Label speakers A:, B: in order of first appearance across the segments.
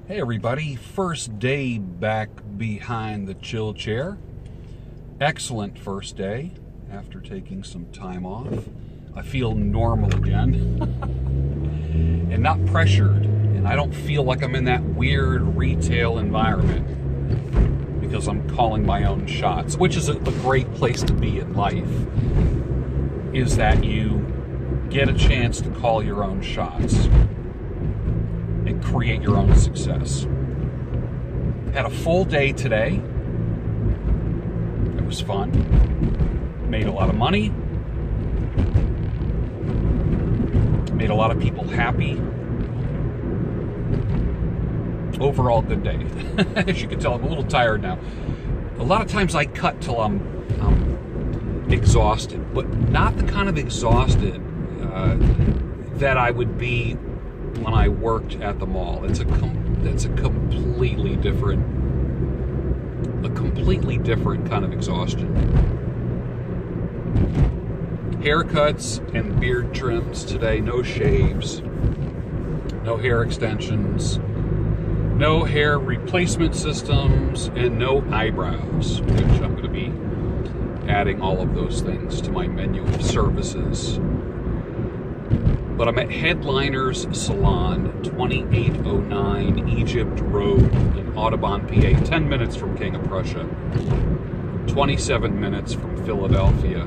A: Hey everybody, first day back behind the chill chair. Excellent first day after taking some time off. I feel normal again and not pressured, and I don't feel like I'm in that weird retail environment because I'm calling my own shots, which is a great place to be in life, is that you get a chance to call your own shots and create your own success. Had a full day today. It was fun. Made a lot of money. Made a lot of people happy. Overall, good day. As you can tell, I'm a little tired now. A lot of times I cut till I'm exhausted, but not the kind of exhausted that I would be when I worked at the mall. It's a completely different kind of exhaustion. Haircuts and beard trims today, no shaves, no hair extensions, no hair replacement systems, and no eyebrows, which I'm going to be adding all of those things to my menu of services. But I'm at Headliner's Salon, 2809 Egypt Road in Audubon, PA, 10 minutes from King of Prussia, 27 minutes from Philadelphia,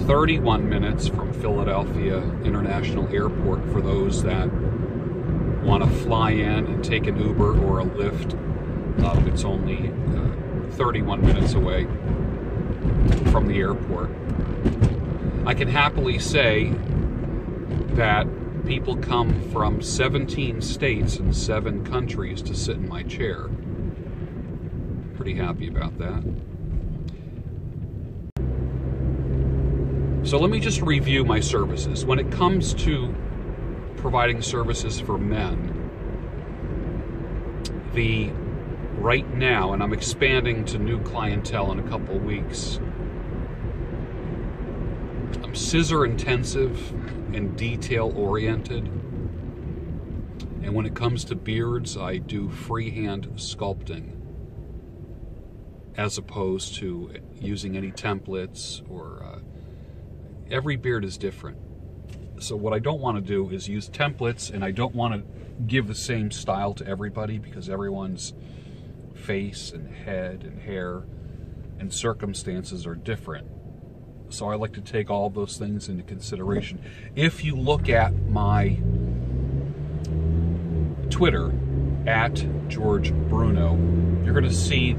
A: 31 minutes from Philadelphia International Airport for those that want to fly in and take an Uber or a Lyft. It's only 31 minutes away from the airport. I can happily say that people come from 17 states and 7 countries to sit in my chair. Pretty happy about that. So let me just review my services. When it comes to providing services for men, right now, and I'm expanding to new clientele in a couple weeks, I'm scissor intensive and detail oriented, and when it comes to beards, I do freehand sculpting as opposed to using any templates, or every beard is different. So what I don't want to do is use templates, and I don't want to give the same style to everybody because everyone's face and head and hair and circumstances are different. So I like to take all those things into consideration. If you look at my Twitter, at George Bruno, you're going to see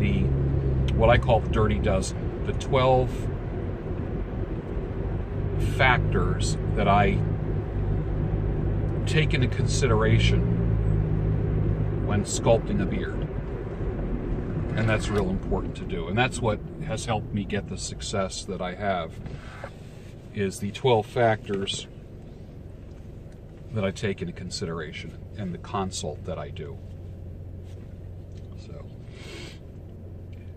A: what I call the Dirty Dozen, the 12 factors that I take into consideration when sculpting a beard. And that's real important to do. And that's what has helped me get the success that I have, is the 12 factors that I take into consideration and the consult that I do. So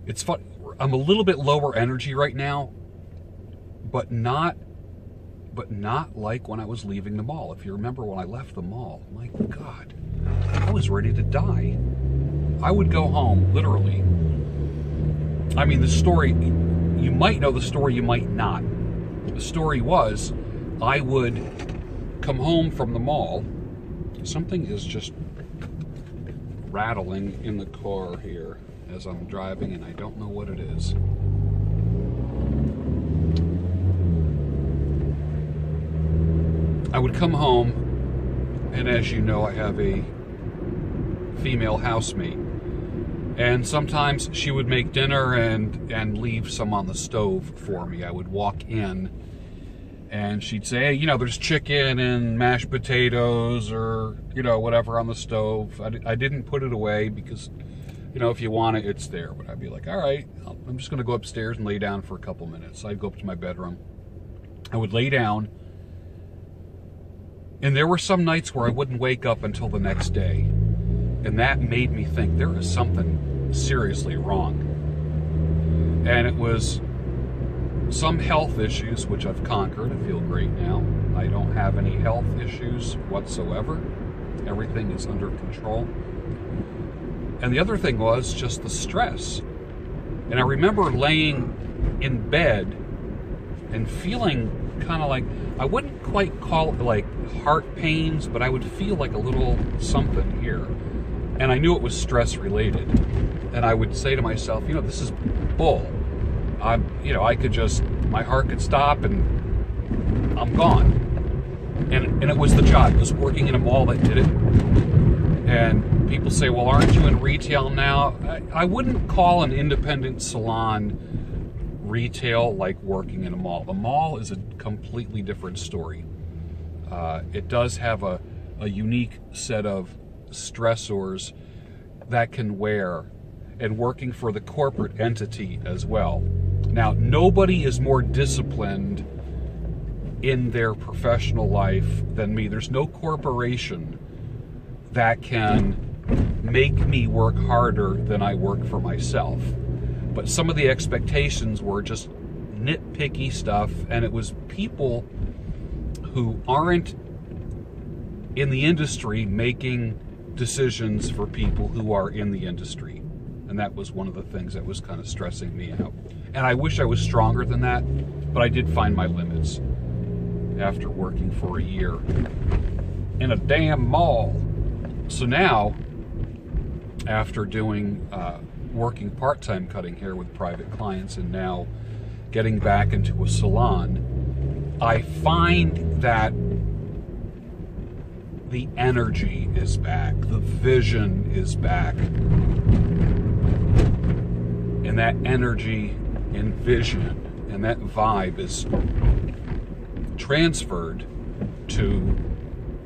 A: it's fun. I'm a little bit lower energy right now, but not like when I was leaving the mall. If you remember when I left the mall, my God, I was ready to die. I would go home, literally. I mean, the story, you might know the story, you might not. The story was, I would come home from the mall. Something is just rattling in the car here as I'm driving, and I don't know what it is. I would come home, and as you know, I have a female housemate. And sometimes she would make dinner and leave some on the stove for me. I would walk in and she'd say, hey, you know, there's chicken and mashed potatoes or, you know, whatever on the stove. I didn't put it away because, you know, if you want it, it's there. But I'd be like, all right, I'm just going to go upstairs and lay down for a couple minutes. So I'd go up to my bedroom. I would lay down. And there were some nights where I wouldn't wake up until the next day. And that made me think there is something seriously wrong. And it was some health issues, which I've conquered. I feel great now. I don't have any health issues whatsoever. Everything is under control. And the other thing was just the stress. And I remember laying in bed and feeling kind of like, I wouldn't quite call it like heart pains, but I would feel like a little something here. And I knew it was stress related. And I would say to myself, you know, this is bull. I could just, my heart could stop and I'm gone. And it was the job. It was working in a mall that did it. And people say, well, aren't you in retail now? I wouldn't call an independent salon retail like working in a mall. The mall is a completely different story. It does have a unique set of stressors that can wear, and working for the corporate entity as well. Now, nobody is more disciplined in their professional life than me. There's no corporation that can make me work harder than I work for myself. But some of the expectations were just nitpicky stuff, and it was people who aren't in the industry making decisions for people who are in the industry. And that was one of the things that was kind of stressing me out. And I wish I was stronger than that, but I did find my limits after working for a year in a damn mall. So now, after doing working part-time cutting hair with private clients and now getting back into a salon, I find that the energy is back, the vision is back, and that energy and vision and that vibe is transferred to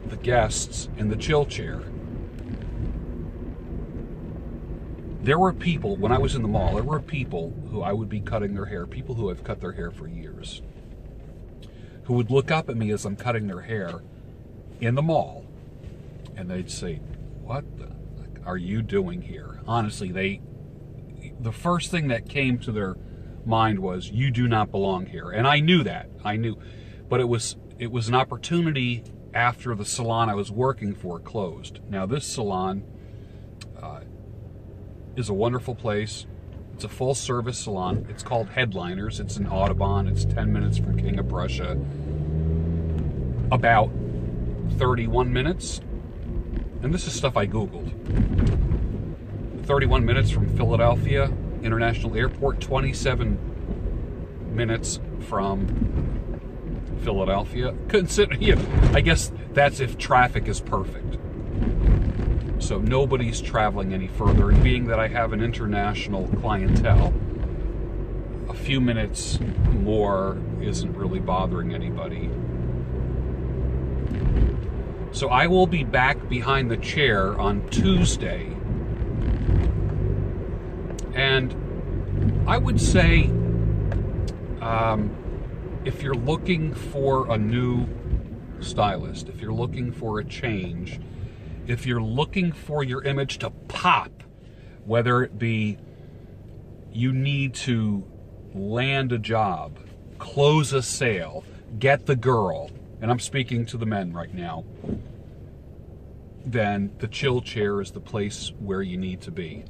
A: the guests in the chill chair. There were people, when I was in the mall, there were people who I would be cutting their hair, people who have cut their hair for years, who would look up at me as I'm cutting their hair in the mall, and they'd say, what are you doing here? Honestly, the first thing that came to their mind was, you do not belong here. And I knew that. I knew. But it was an opportunity after the salon I was working for closed. Now, this salon is a wonderful place. It's a full-service salon. It's called Headliners. It's in Audubon. It's 10 minutes from King of Prussia. About 31 minutes. And this is stuff I Googled. 31 minutes from Philadelphia International Airport, 27 minutes from Philadelphia. I guess that's if traffic is perfect. So nobody's traveling any further. And being that I have an international clientele, a few minutes more isn't really bothering anybody. So I will be back behind the chair on Tuesday. And I would say, if you're looking for a new stylist, if you're looking for a change, if you're looking for your image to pop, whether it be you need to land a job, close a sale, get the girl, and I'm speaking to the men right now, then the chill chair is the place where you need to be.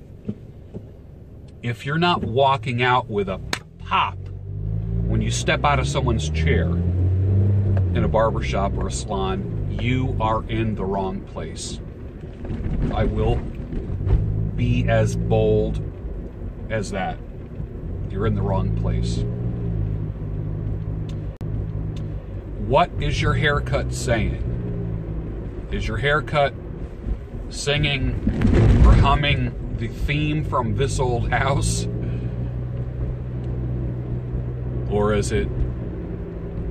A: If you're not walking out with a pop when you step out of someone's chair in a barbershop or a salon, you are in the wrong place. I will be as bold as that. You're in the wrong place. What is your haircut saying? Is your haircut singing or humming the theme from This Old House? Or is the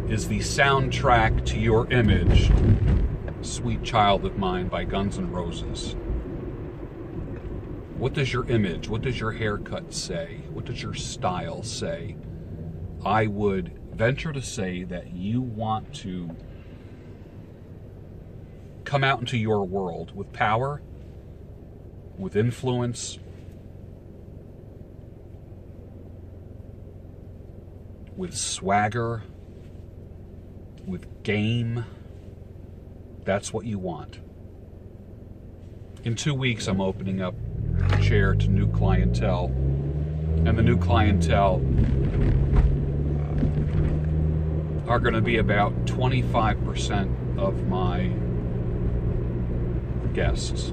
A: soundtrack to your image Sweet Child of Mine by Guns N' Roses? What does your image, what does your haircut say? What does your style say? I would venture to say that you want to come out into your world with power, with influence, with swagger, with game. That's what you want. In 2 weeks, I'm opening up the chair to new clientele, and the new clientele are going to be about 25% of my guests.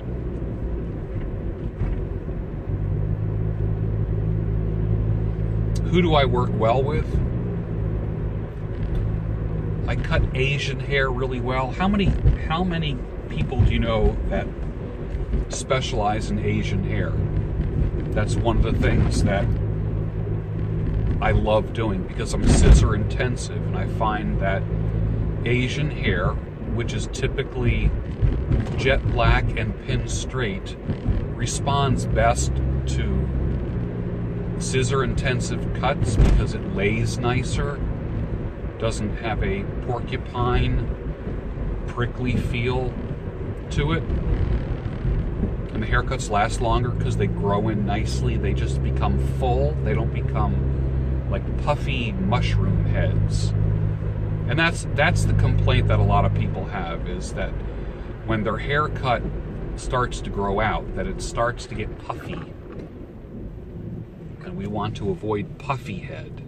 A: Who do I work well with? I cut Asian hair really well. How many people do you know that specialize in Asian hair? That's one of the things that I love doing because I'm scissor intensive, and I find that Asian hair, which is typically jet black and pin straight, responds best to scissor intensive cuts because it lays nicer, doesn't have a porcupine, prickly feel to it. And the haircuts last longer because they grow in nicely. They just become full. They don't become like puffy mushroom heads. And that's the complaint that a lot of people have, is that when their haircut starts to grow out, that it starts to get puffy. And we want to avoid puffy head.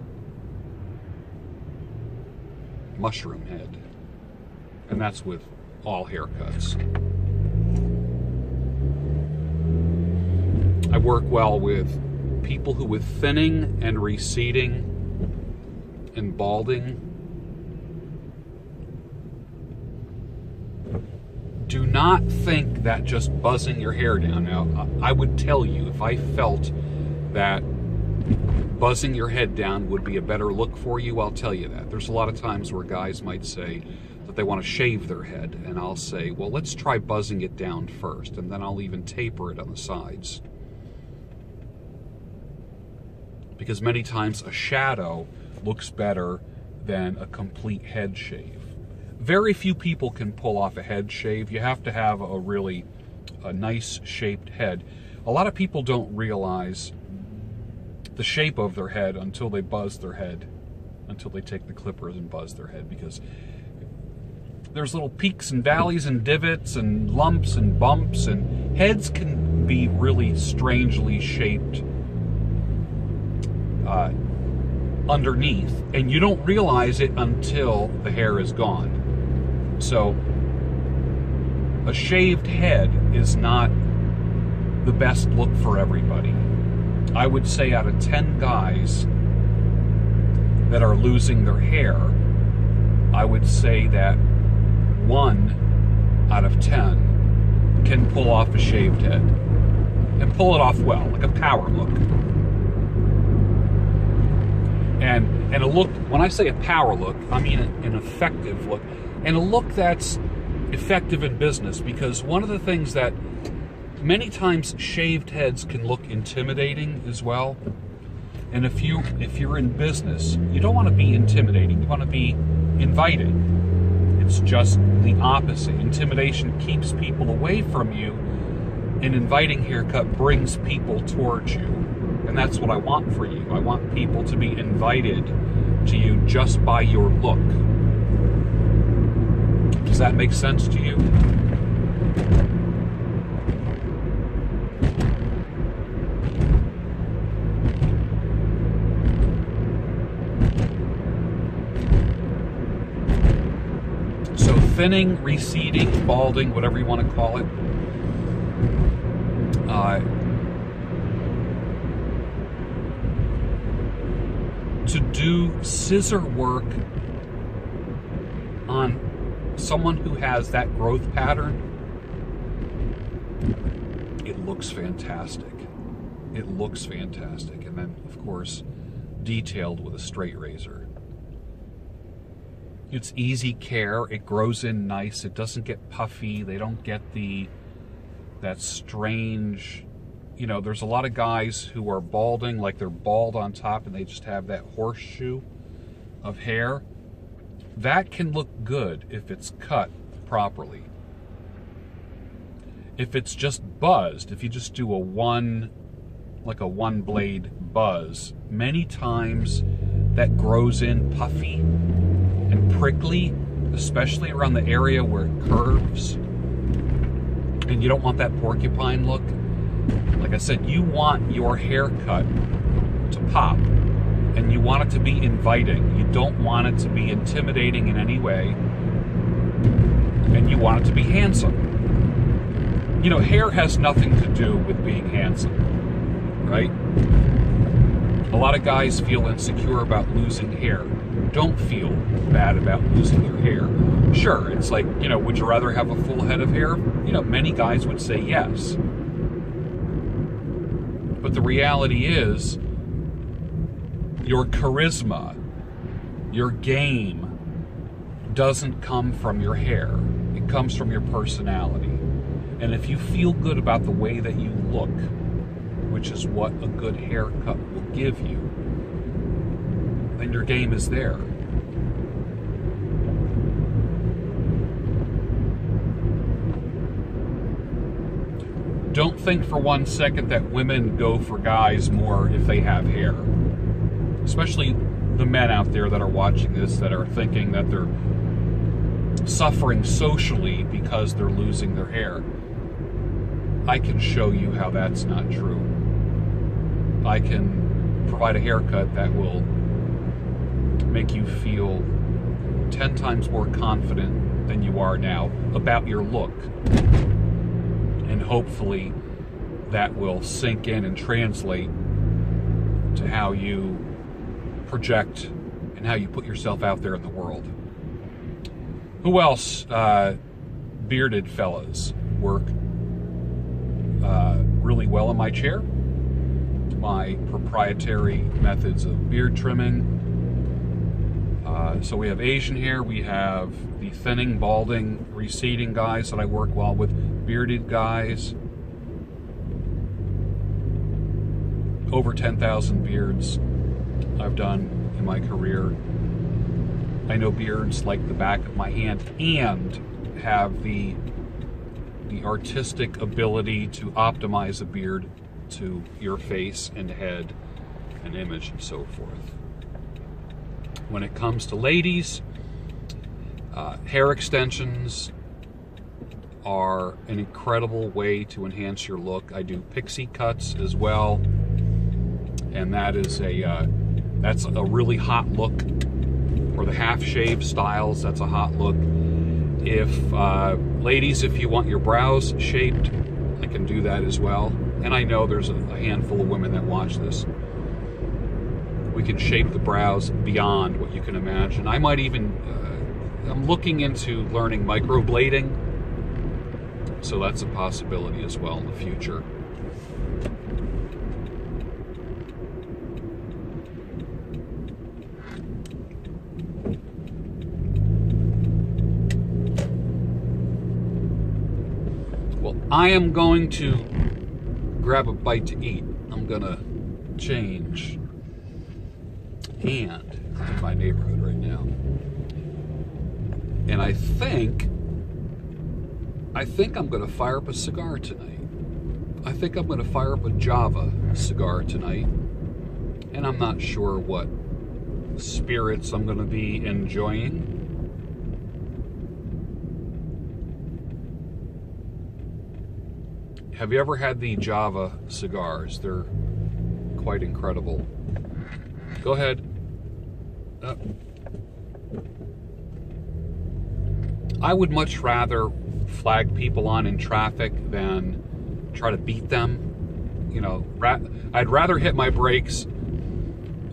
A: Mushroom head. And that's with all haircuts. I work well with people who with thinning and receding and balding do not think that just buzzing your hair down. Now, I would tell you, if I felt that buzzing your head down would be a better look for you, I'll tell you that. There's a lot of times where guys might say that they want to shave their head, and I'll say, well, let's try buzzing it down first, and then I'll even taper it on the sides. Because many times a shadow looks better than a complete head shave. Very few people can pull off a head shave. You have to have a nice shaped head. A lot of people don't realize the shape of their head until they buzz their head, until they take the clippers and buzz their head, because there's little peaks and valleys and divots and lumps and bumps, and heads can be really strangely shaped underneath, and you don't realize it until the hair is gone. So a shaved head is not the best look for everybody. I would say out of 10 guys that are losing their hair, I would say that 1 out of 10 can pull off a shaved head, and pull it off well, like a power look. And a look, when I say a power look, I mean an effective look, and a look that's effective in business, because one of the things that many times shaved heads can look intimidating as well. And if you're in business, you don't want to be intimidating, you want to be inviting. It's just the opposite. Intimidation keeps people away from you. An inviting haircut brings people towards you. And that's what I want for you. I want people to be invited to you just by your look. Does that make sense to you? So thinning, receding, balding, whatever you want to call it, to do scissor work on someone who has that growth pattern, it looks fantastic. It looks fantastic. And then, of course, detailed with a straight razor. It's easy care. It grows in nice. It doesn't get puffy. They don't get that strange, you know, there's a lot of guys who are balding, like they're bald on top and they just have that horseshoe of hair. That can look good if it's cut properly. If it's just buzzed, if you just do a one blade buzz, many times that grows in puffy and prickly, especially around the area where it curves. and you don't want that porcupine look, like I said, you want your haircut to pop, and you want it to be inviting. You don't want it to be intimidating in any way, and you want it to be handsome. You know, hair has nothing to do with being handsome, right? A lot of guys feel insecure about losing hair. Don't feel bad about losing your hair. Sure, it's like, you know, would you rather have a full head of hair? You know, many guys would say yes. But the reality is, your charisma, your game, doesn't come from your hair. It comes from your personality. And if you feel good about the way that you look, which is what a good haircut will give you, then your game is there. Don't think for 1 second that women go for guys more if they have hair. Especially the men out there that are watching this that are thinking that they're suffering socially because they're losing their hair. I can show you how that's not true. I can provide a haircut that will make you feel 10 times more confident than you are now about your look. And hopefully that will sink in and translate to how you project and how you put yourself out there in the world. Who else? Bearded fellas work really well in my chair. My proprietary methods of beard trimming. So we have Asian hair, we have the thinning, balding, receding guys that I work well with, bearded guys. Over 10,000 beards I've done in my career. I know beards like the back of my hand and have the artistic ability to optimize a beard to your face and head and image and so forth. When it comes to ladies, hair extensions are an incredible way to enhance your look. I do pixie cuts as well, and that's a really hot look. Or the half shave styles, that's a hot look. If ladies, if you want your brows shaped, I can do that as well. And I know there's a handful of women that watch this. We can shape the brows beyond what you can imagine. I might even, I'm looking into learning microblading, so that's a possibility as well in the future. Well, I am going to grab a bite to eat. I'm gonna change hand in my neighborhood right now. And I think I'm gonna fire up a cigar tonight. I think I'm gonna fire up a Java cigar tonight. And I'm not sure what spirits I'm gonna be enjoying. Have you ever had the Java cigars? They're quite incredible. Go ahead. I would much rather flag people on in traffic than try to beat them. You know, I'd rather hit my brakes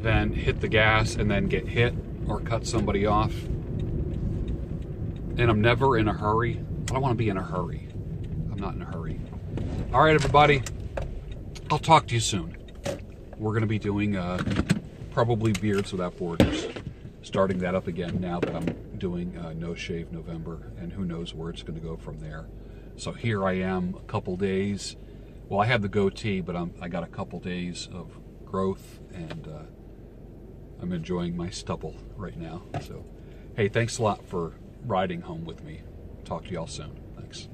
A: than hit the gas and then get hit or cut somebody off. And I'm never in a hurry. I don't want to be in a hurry. I'm not in a hurry. All right, everybody. I'll talk to you soon. We're going to be doing probably Beards Without Borders. Starting that up again now that I'm doing No Shave November, and who knows where it's going to go from there. So here I am, a couple days. Well, I have the goatee, but I got a couple days of growth, and I'm enjoying my stubble right now. So, hey, thanks a lot for riding home with me. Talk to y'all soon. Thanks.